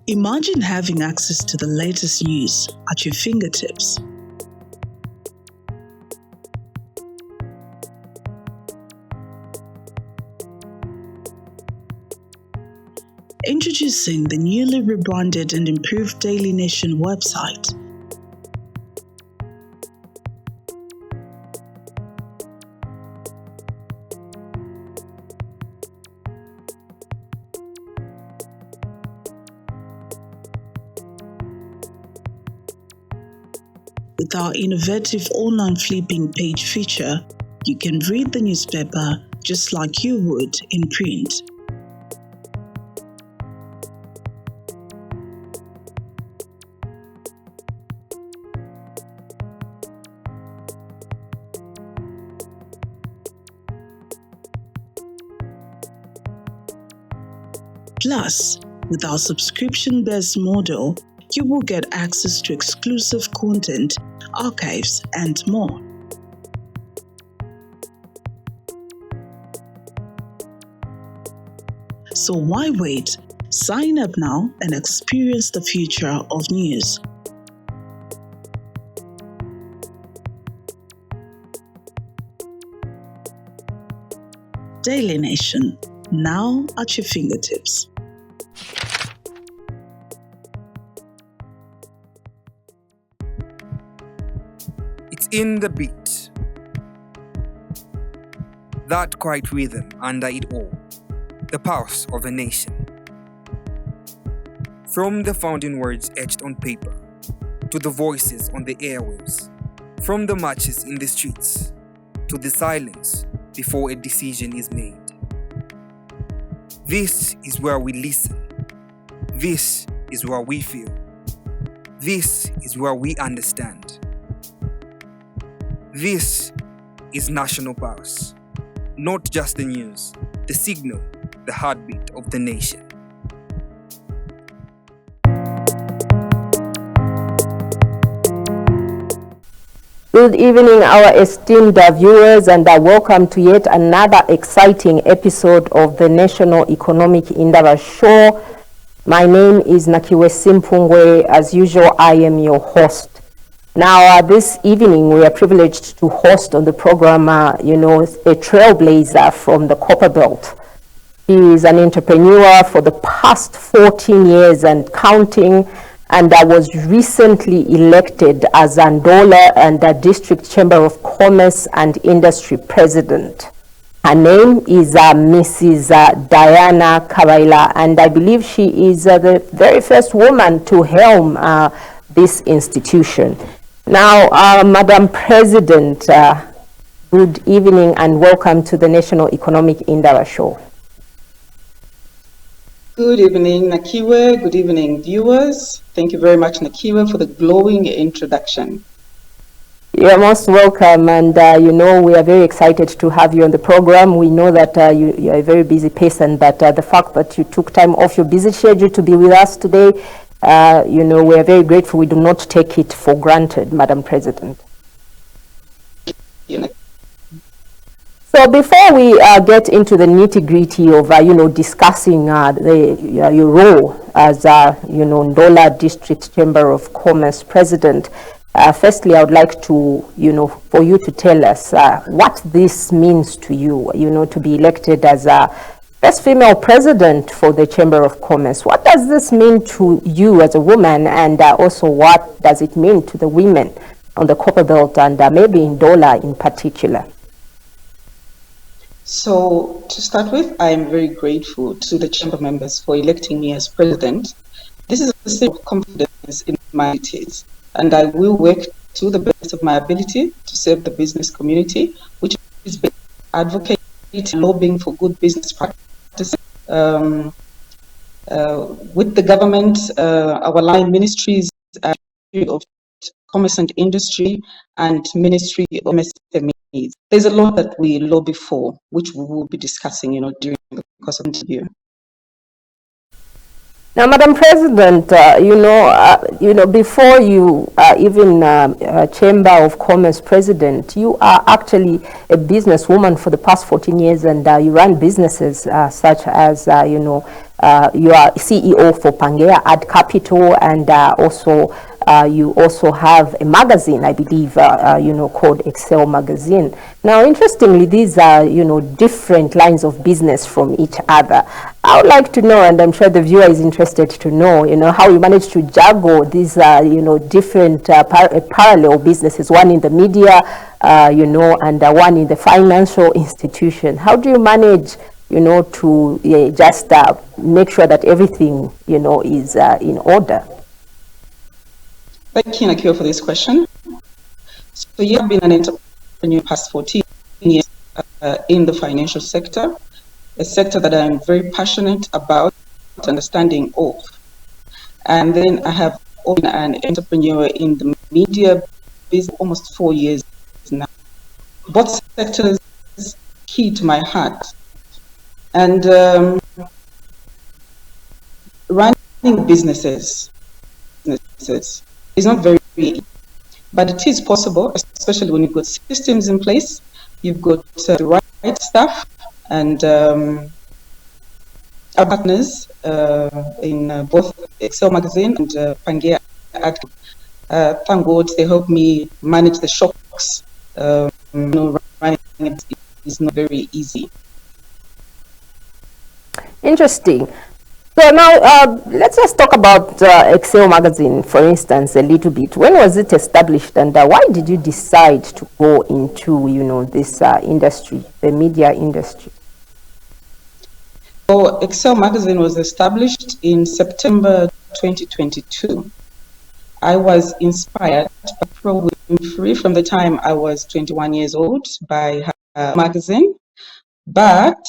Imagine having access to the latest news at your fingertips. Introducing the newly rebranded and improved Daily Nation website. With our innovative online flipping page feature, you can read the newspaper just like you would in print. Plus, with our subscription-based model, you will get access to exclusive content, archives, and more. So why wait? Sign up now and experience the future of news. Daily Nation, now at your fingertips. It's in the beat, that quiet rhythm under it all, the pulse of a nation. From the founding words etched on paper, to the voices on the airwaves, from the marches in the streets, to the silence before a decision is made. This is where we listen. This is where we feel. This is where we understand. This is National Pulse, not just the news, the signal, the heartbeat of the nation. Good evening, our esteemed viewers, and welcome to yet another exciting episode of the National Economic Indaba Show. My name is Nakiwe Simpungwe. As usual, I am your host. Now, this evening, we are privileged to host on the program, a trailblazer from the Copper Belt. He is an entrepreneur for the past 14 years and counting, and was recently elected as Ndola and the District Chamber of Commerce and Industry President. Her name is Mrs. Diana Kabaila, and I believe she is the very first woman to helm this institution. Now, Madam President, good evening and welcome to the National Economic Indaba Show. Good evening, Nakiwe. Good evening, viewers. Thank you very much, Nakiwe, for the glowing introduction. You're most welcome, and we are very excited to have you on the program. We know that you're a very busy person, but the fact that you took time off your busy schedule to be with us today, we are very grateful. We do not take it for granted, Madam President. So before we get into the nitty-gritty of, discussing your role as, Ndola District Chamber of Commerce President, firstly, I would like to, for you to tell us what this means to you, to be elected as a first female president for the Chamber of Commerce. What does this mean to you as a woman, and also what does it mean to the women on the Copper Belt and maybe in Ndola in particular? So, to start with, I am very grateful to the Chamber members for electing me as president. This is a state of confidence in my abilities, and I will work to the best of my ability to serve the business community, which is advocating and lobbying for good business practices. With the government, our line ministries of Commerce and Industry and Ministry of MSMEs. There's a lot that we lobby for, which we will be discussing, during the course of the interview. Now, Madam President, before you even Chamber of Commerce President, you are actually a businesswoman for the past 14 years, and you run businesses such as, you are CEO for Pangea Ad Capital, and also you also have a magazine, I believe, called Excel Magazine. Now, interestingly, these are, different lines of business from each other. I would like to know, and I'm sure the viewer is interested to know, how you manage to juggle these, different parallel businesses, one in the media, and one in the financial institution. How do you manage, to just make sure that everything, is in order? Thank you, Nakio, for this question. So you have been an entrepreneur past 14 years in the financial sector, a sector that I'm very passionate about understanding of. And then I have been an entrepreneur in the media business almost 4 years now. Both sectors key to my heart. And running businesses is not very easy, but it is possible, especially when you've got systems in place, you've got the right staff, and our partners in both Excel Magazine and Pangea Ad. Thank God they help me manage the shocks. Running it is not very easy. Interesting. So now let's just talk about Excel Magazine, for instance, a little bit. When was it established, and why did you decide to go into, this industry, the media industry? So Excel Magazine was established in September 2022. I was inspired by Pro Winfrey from the time I was 21 years old by her magazine, but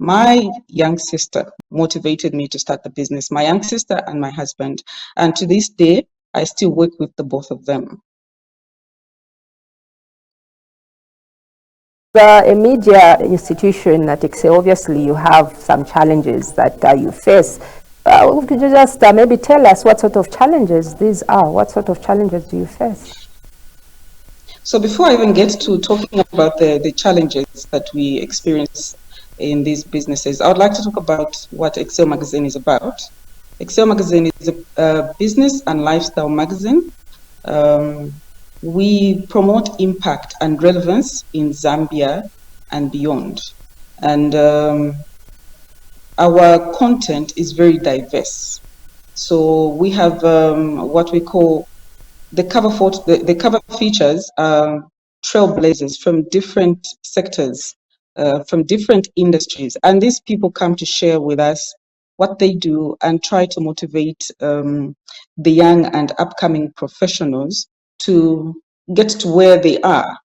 my young sister motivated me to start the business, my young sister and my husband. And to this day, I still work with the both of them. A media institution at Excel, obviously you have some challenges that you face. Could you just maybe tell us what sort of challenges these are? What sort of challenges do you face? So before I even get to talking about the challenges that we experience in these businesses, I would like to talk about what Excel Magazine is about. Excel Magazine is a business and lifestyle magazine. We promote impact and relevance in Zambia and beyond. And our content is very diverse. So we have what we call the cover photo, the cover features trailblazers from different sectors, from different industries. And these people come to share with us what they do and try to motivate the young and upcoming professionals to get to where they are.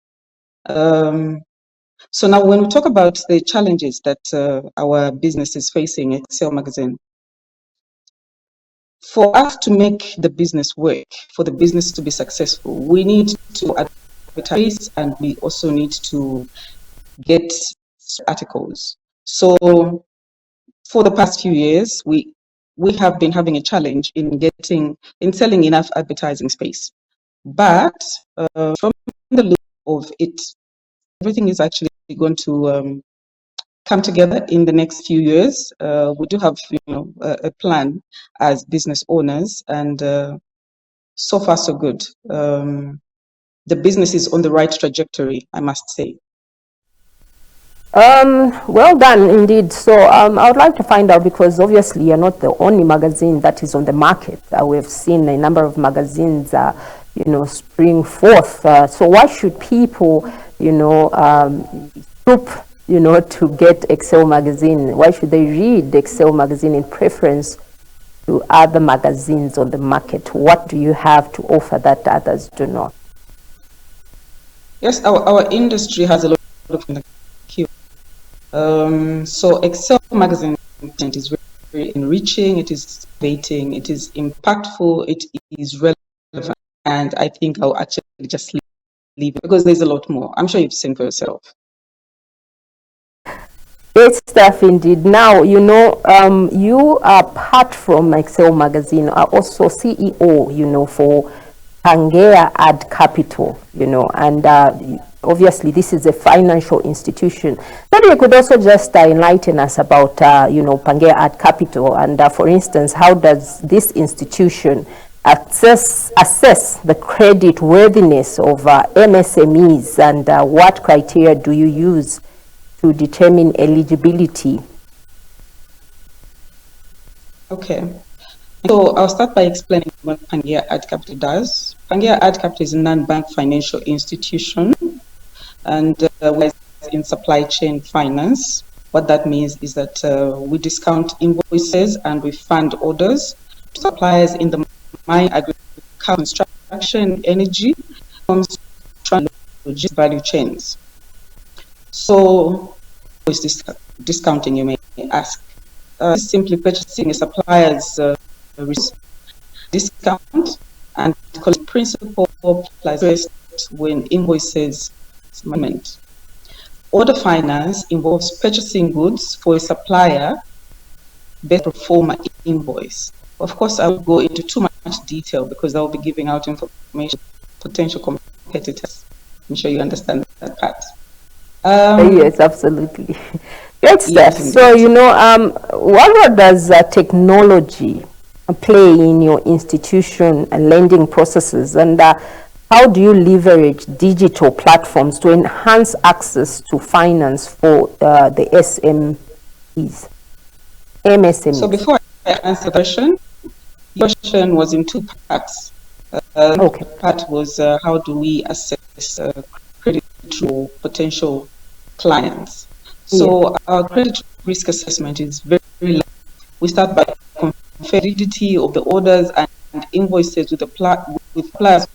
So now when we talk about the challenges that our business is facing at Excel Magazine, for us to make the business work, for the business to be successful, we need to advertise, and we also need to get articles. So for the past few years, we have been having a challenge in selling enough advertising space. But from the look of it, everything is actually going to come together in the next few years. We do have, a plan as business owners, and so far so good. The business is on the right trajectory, I must say. Well done indeed. So I would like to find out, because obviously you're not the only magazine that is on the market. We've seen a number of magazines spring forth. So why should people group to get Excel Magazine? Why should they read Excel Magazine in preference to other magazines on the market? What do you have to offer that others do not? Yes, our industry has a lot of so Excel Magazine content is very, very enriching, it is debating, it is impactful, it is relevant, and I think I'll actually just leave it because there's a lot more. I'm sure you've seen for yourself. Great stuff indeed. Now, you apart from Excel Magazine are also CEO, for Pangea Ad Capital, and obviously this is a financial institution. Maybe you could also just enlighten us about, Pangea Art Capital, and for instance, how does this institution assess the credit worthiness of MSMEs, and what criteria do you use to determine eligibility? Okay. So I'll start by explaining what Pangea Art Capital does. Pangea Art Capital is a non-bank financial institution, and we're in supply chain finance. What that means is that we discount invoices and we fund orders to suppliers in the mine, agriculture, construction, energy, logistics value chains. So, what is this discounting, you may ask? Simply purchasing a supplier's discount and collect principal plus interest when invoices payment. Order finance involves purchasing goods for a supplier based on pro forma invoice. Of course, I will go into too much detail because I will be giving out information to potential competitors. I'm sure you understand that part. Yes, absolutely. Great stuff. So, what role does technology play in your institution and lending processes, and how do you leverage digital platforms to enhance access to finance for the MSMEs? So before I answer the question, your question was in two parts. Okay. Part was how do we assess credit to potential clients? So our credit risk assessment is very light. We start by validity of the orders and invoices with suppliers,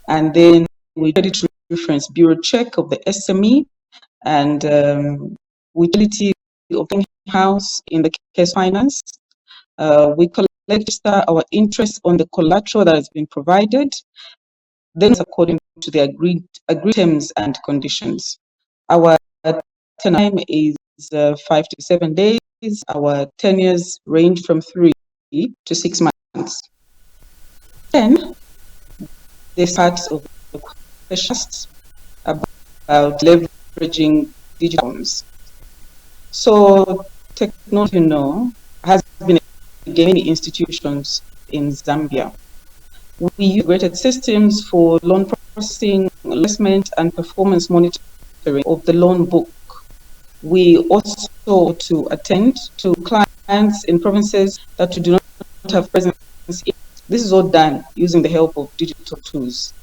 and then we credit reference bureau check of the SME, and utility of in-house in the case finance. We register our interest on the collateral that has been provided, then according to the agreed terms and conditions. Our time is 5 to 7 days. Our tenures range from 3 to 6 months. Then there's parts of the questions about leveraging digital forms. So technology, has been many institutions in Zambia. We use integrated systems for loan processing, assessment, and performance monitoring of the loan book. We also to attend to clients in provinces that do not have presence. This is all done using the help of digital tools.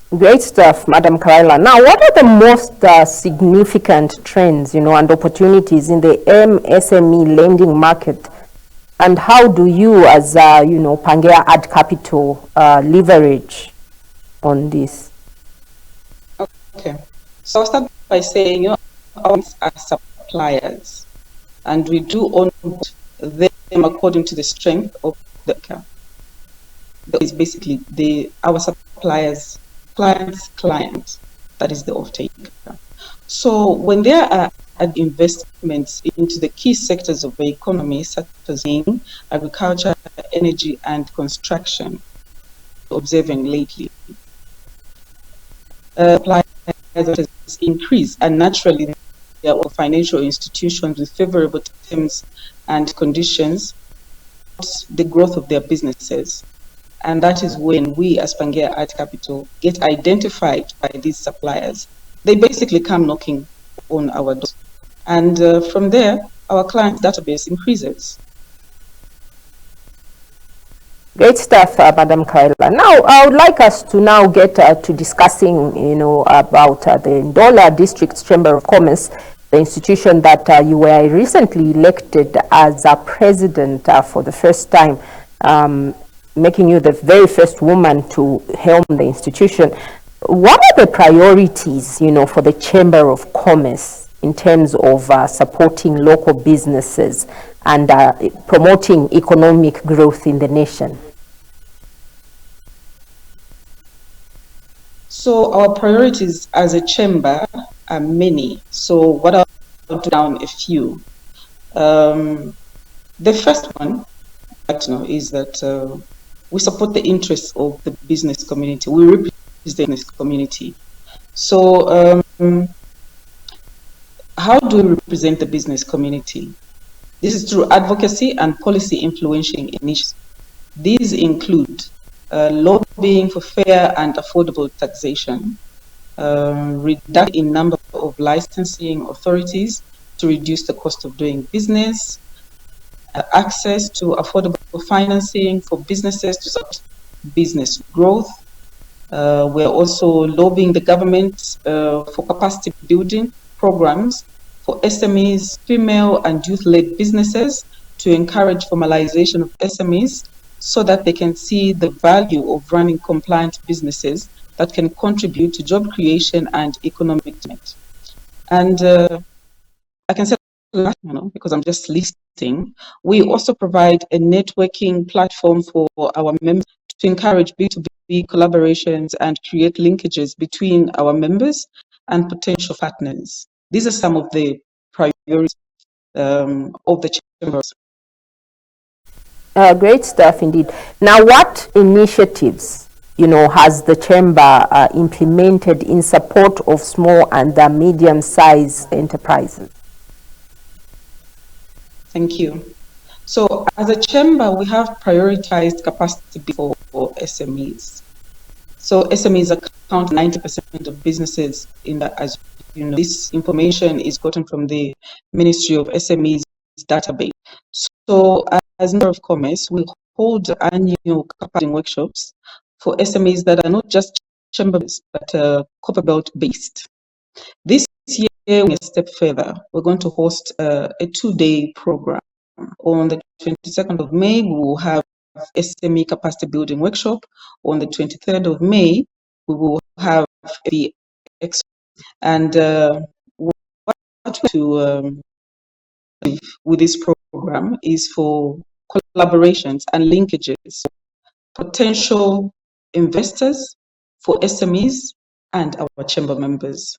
Great stuff, Madam Kabaila. Now, what are the most significant trends, and opportunities in the MSME lending market, and how do you, as Pangea Art Capital, leverage on this? Okay, so I'll start by saying, our suppliers, and we do onboard them according to the strength of the account. That is basically our suppliers' client, that is the off-taker. So when there are investments into the key sectors of the economy, such as agriculture, energy, and construction, observing lately, suppliers increase, and naturally there are financial institutions with favorable terms and conditions, the growth of their businesses. And that is when we, as Pangea Art Capital, get identified by these suppliers. They basically come knocking on our doors. And from there, our client database increases. Great stuff, Madam Kabaila. Now, I would like us to now get to discussing, about the Ndola District Chamber of Commerce, the institution that you were recently elected as a president for the first time, making you the very first woman to helm the institution. What are the priorities, for the Chamber of Commerce in terms of supporting local businesses and promoting economic growth in the nation? So our priorities as a chamber are many. So what I'll do down a few. The first one I'd like to know is that we support the interests of the business community. We represent business community. So how do we represent the business community? This is through advocacy and policy influencing initiatives. These include lobbying for fair and affordable taxation, reduction in number of licensing authorities to reduce the cost of doing business, access to affordable financing for businesses to support business growth. We're also lobbying the government for capacity building programs for SMEs, female and youth-led businesses to encourage formalization of SMEs so that they can see the value of running compliant businesses that can contribute to job creation and economic development. And I can say last, because I'm just listing, we also provide a networking platform for our members to encourage B2B collaborations and create linkages between our members and potential partners. These are some of the priorities of the chambers. Great stuff indeed. Now, what initiatives, has the chamber implemented in support of small and medium-sized enterprises? Thank you. So, as a chamber, we have prioritized capacity for SMEs. So, SMEs account 90% of businesses in the, as you know, this information is gotten from the Ministry of SMEs database. So, as Chamber of Commerce, we hold annual capacity workshops for SMEs that are not just chambers, but Copperbelt based. This year, we're a step further. We're going to host a 2-day program. On the 22nd of May, we will have SME capacity building workshop. On the 23rd of May, we will have the and what to with this program is for collaborations and linkages, potential investors, for SMEs and our chamber members.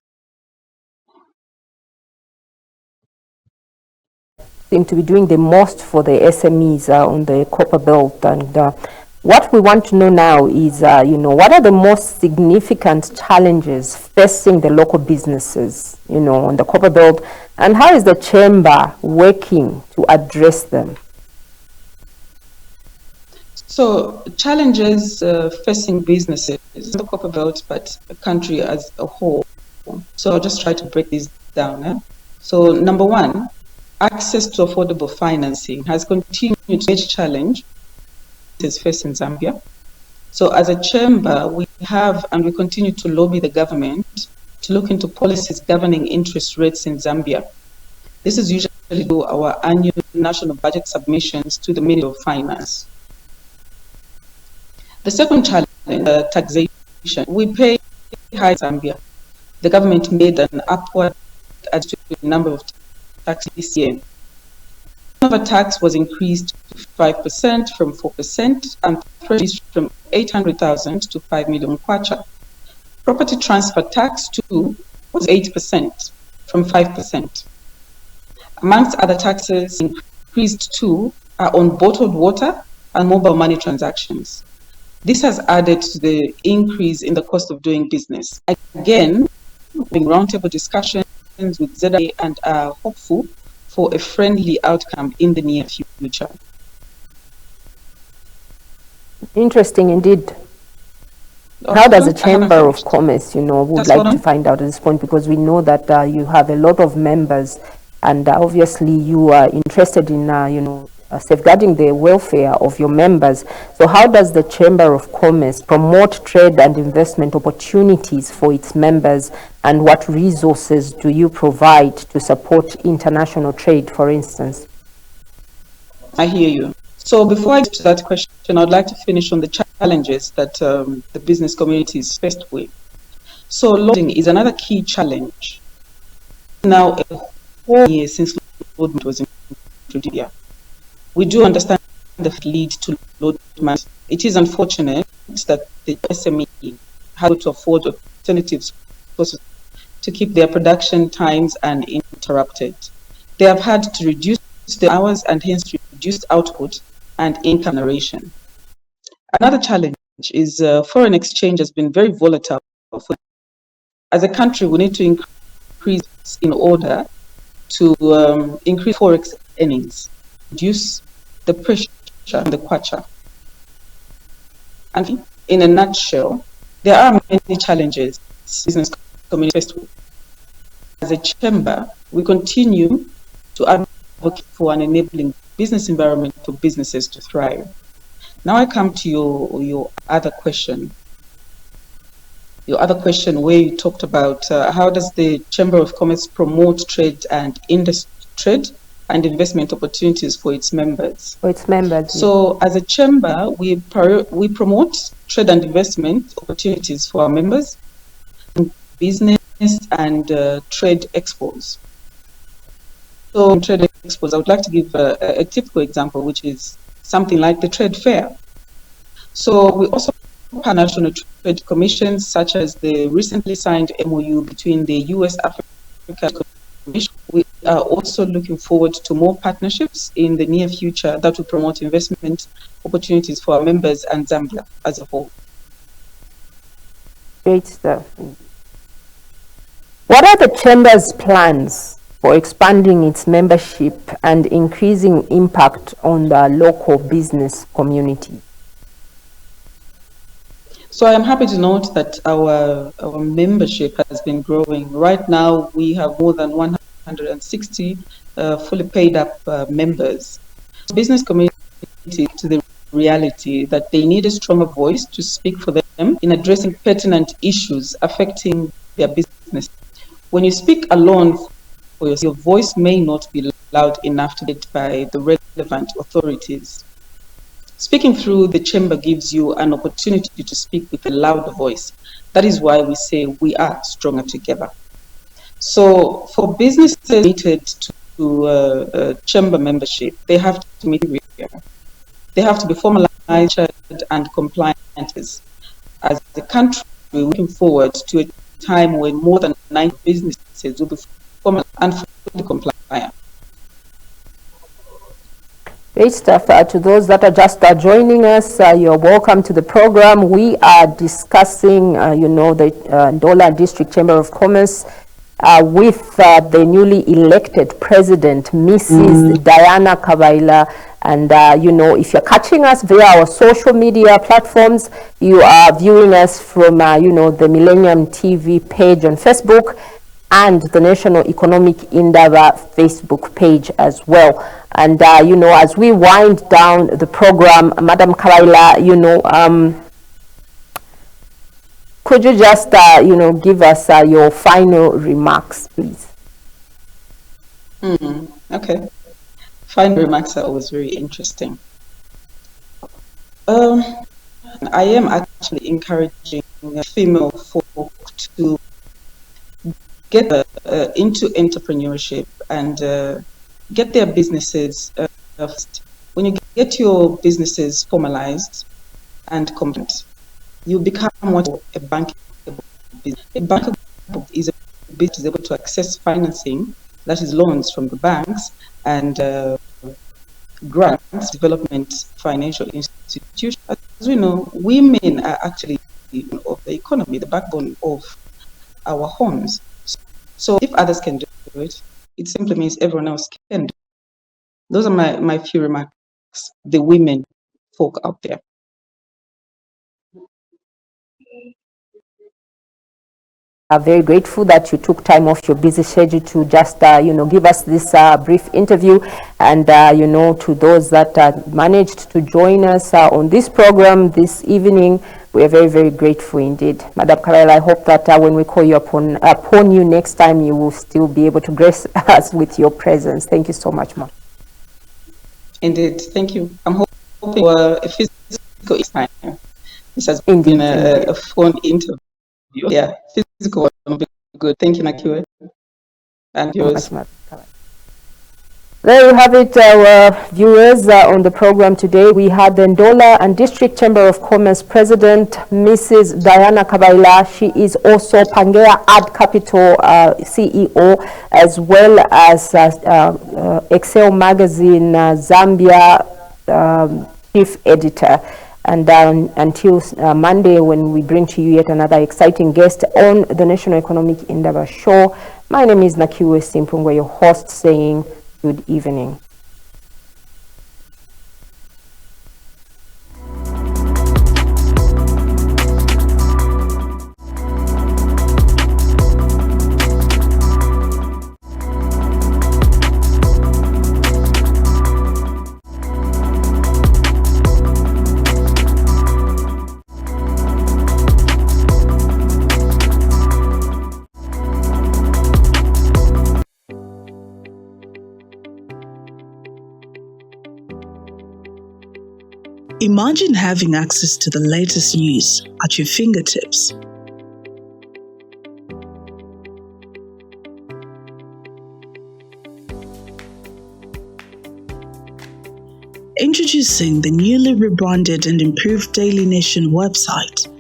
Seem to be doing the most for the SMEs on the Copper Belt, and what we want to know now is, what are the most significant challenges facing the local businesses, on the Copper Belt, and how is the chamber working to address them? So challenges facing businesses in the Copper Belt, but the country as a whole. So I'll just try to break this down. So number one, access to affordable financing has continued to be a challenge is facing Zambia. So as a chamber, we have and we continue to lobby the government to look into policies governing interest rates in Zambia. This is usually through our annual national budget submissions to the Ministry of Finance. The second challenge, taxation. We pay high in Zambia. The government made an upward adjustment to the number of taxes this year. The tax was increased to 5% from 4% and increased from 800,000 to 5 million kwacha. Property transfer tax too was 8% from 5%. Amongst other taxes increased too are on bottled water and mobile money transactions. This has added to the increase in the cost of doing business. Again, in roundtable discussions with ZA and are hopeful for a friendly outcome in the near future. Interesting indeed. How does the Chamber of Commerce, would like to find out at this point, because we know that you have a lot of members, and obviously you are interested in, safeguarding the welfare of your members. So how does the Chamber of Commerce promote trade and investment opportunities for its members, and what resources do you provide to support international trade, for instance? I hear you. So before I get to that question, I'd like to finish on the challenges that the business community is faced with. So loading is another key challenge. Now, a whole year since loading was introduced here. We do understand the lead to load demand. It is unfortunate that the SME have to afford alternatives to keep their production times uninterrupted. They have had to reduce the hours and hence reduce output and income generation. Another challenge is foreign exchange has been very volatile As a country, we need to increase in order to increase forex earnings, reduce the pressure on the kwacha. And in a nutshell, there are many challenges business community faced with. As a chamber, we continue to advocate for an enabling business environment for businesses to thrive. Now I come to your other question. Your other question, where you talked about how does the Chamber of Commerce promote trade and investment opportunities for its members? So, as a chamber, we promote trade and investment opportunities for our members, business and trade expos. So, in trade expos, I would like to give a typical example, which is something like the trade fair. So, we also national trade commissions, such as the recently signed MOU between the US Africa Commission. We are also looking forward to more partnerships in the near future that will promote investment opportunities for our members and Zambia as a whole. Great stuff. What are the Chamber's plans for expanding its membership and increasing impact on the local business community? So I am happy to note that our membership has been growing. Right now, we have more than 160 fully paid up members. Business community to the reality that they need a stronger voice to speak for them in addressing pertinent issues affecting their business. When you speak alone for yourself, your voice may not be loud enough to get by the relevant authorities. Speaking through the chamber gives you an opportunity to speak with a louder voice. That is why we say we are stronger together. So for businesses committed to chamber membership, they have to meet criteria. They have to be formalized and compliant. As a country, we're looking forward to a time when more than 9 businesses will be formal and fully compliant. Great stuff. To those that are just joining us, you're welcome to the program. We are discussing, the Ndola District Chamber of Commerce with the newly elected president, Mrs. Diana Kabaila. And, if you're catching us via our social media platforms, you are viewing us from, the Millennium TV page on Facebook and the National Economic Endeavor Facebook page as well. And, as we wind down the program, Madam Kabaila, could you just, give us your final remarks, please? Okay. Final remarks are always very interesting. I am actually encouraging female folk to get into entrepreneurship and get their businesses first. When you get your businesses formalized and compliant, you become what a bankable business. A bankable is a business able to access financing, that is loans from the banks and grants, development financial institutions. As we know, women are actually of the economy, the backbone of our homes. So if others can do it, it simply means everyone else can do it. Those are my few remarks, the women folk out there. I'm very grateful that you took time off your busy schedule to just, give us this brief interview. And, to those that managed to join us on this program this evening, we are very, very grateful indeed. Madam Kabaila, I hope that when we call you upon you next time, you will still be able to grace us with your presence. Thank you so much, ma'am. Indeed, thank you. I'm hoping for a physical time. This has been a phone interview. Yeah, physical will be good. Thank you, Nakiwe. And yours. There you have it, our viewers on the program today. We had the Ndola and District Chamber of Commerce President, Mrs. Diana Kabaila. She is also Pangea Ad Capital CEO, as well as Excel Magazine Zambia Chief Editor. And until Monday, when we bring to you yet another exciting guest on the National Economic Endeavor Show, my name is Nakiwe Simpungwe, your host, saying good evening. Imagine having access to the latest news at your fingertips. Introducing the newly rebranded and improved Daily Nation website.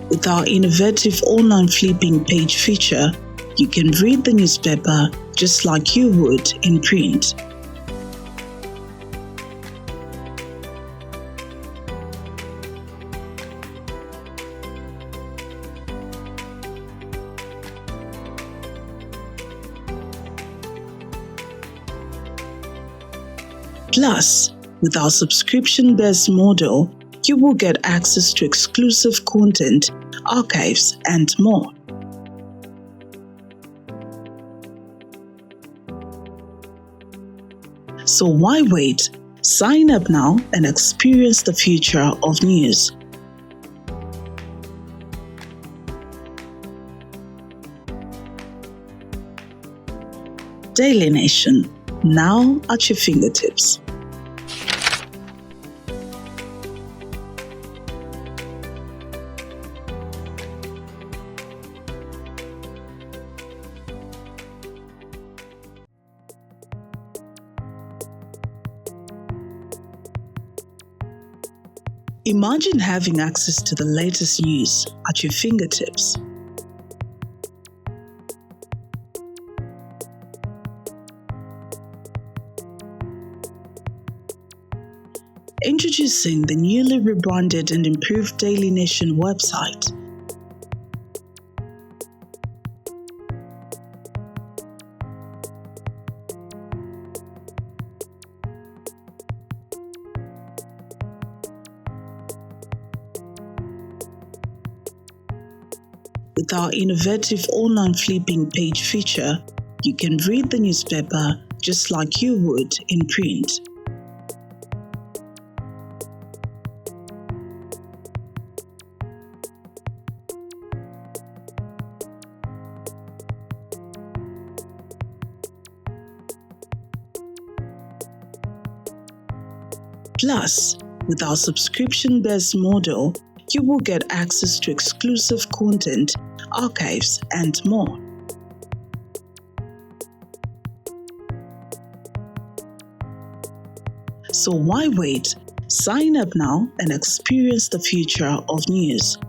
With our innovative online flipping page feature, you can read the newspaper just like you would in print. Plus, with our subscription-based model, you will get access to exclusive content, archives, and more. So why wait? Sign up now and experience the future of news. Daily Nation, now at your fingertips. Imagine having access to the latest news at your fingertips. Introducing the newly rebranded and improved Daily Nation website. With our innovative online flipping page feature, you can read the newspaper just like you would in print. Plus, with our subscription-based model, you will get access to exclusive content, archives, and more. So why wait? Sign up now and experience the future of news.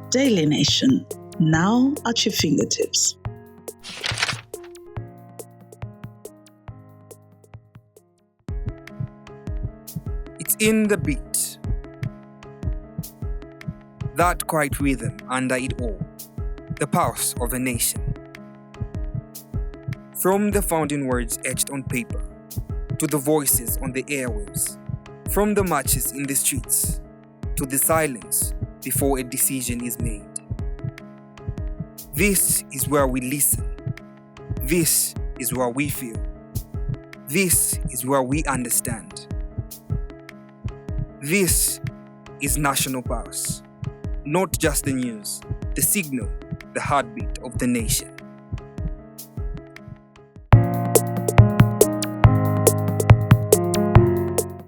Daily Nation, now at your fingertips. It's in the beat, that quiet rhythm under it all, the pulse of a nation. From the founding words etched on paper, to the voices on the airwaves, from the marches in the streets, to the silence before a decision is made. This is where we listen. This is where we feel. This is where we understand. This is National Pulse, not just the news, the signal, the heartbeat of the nation.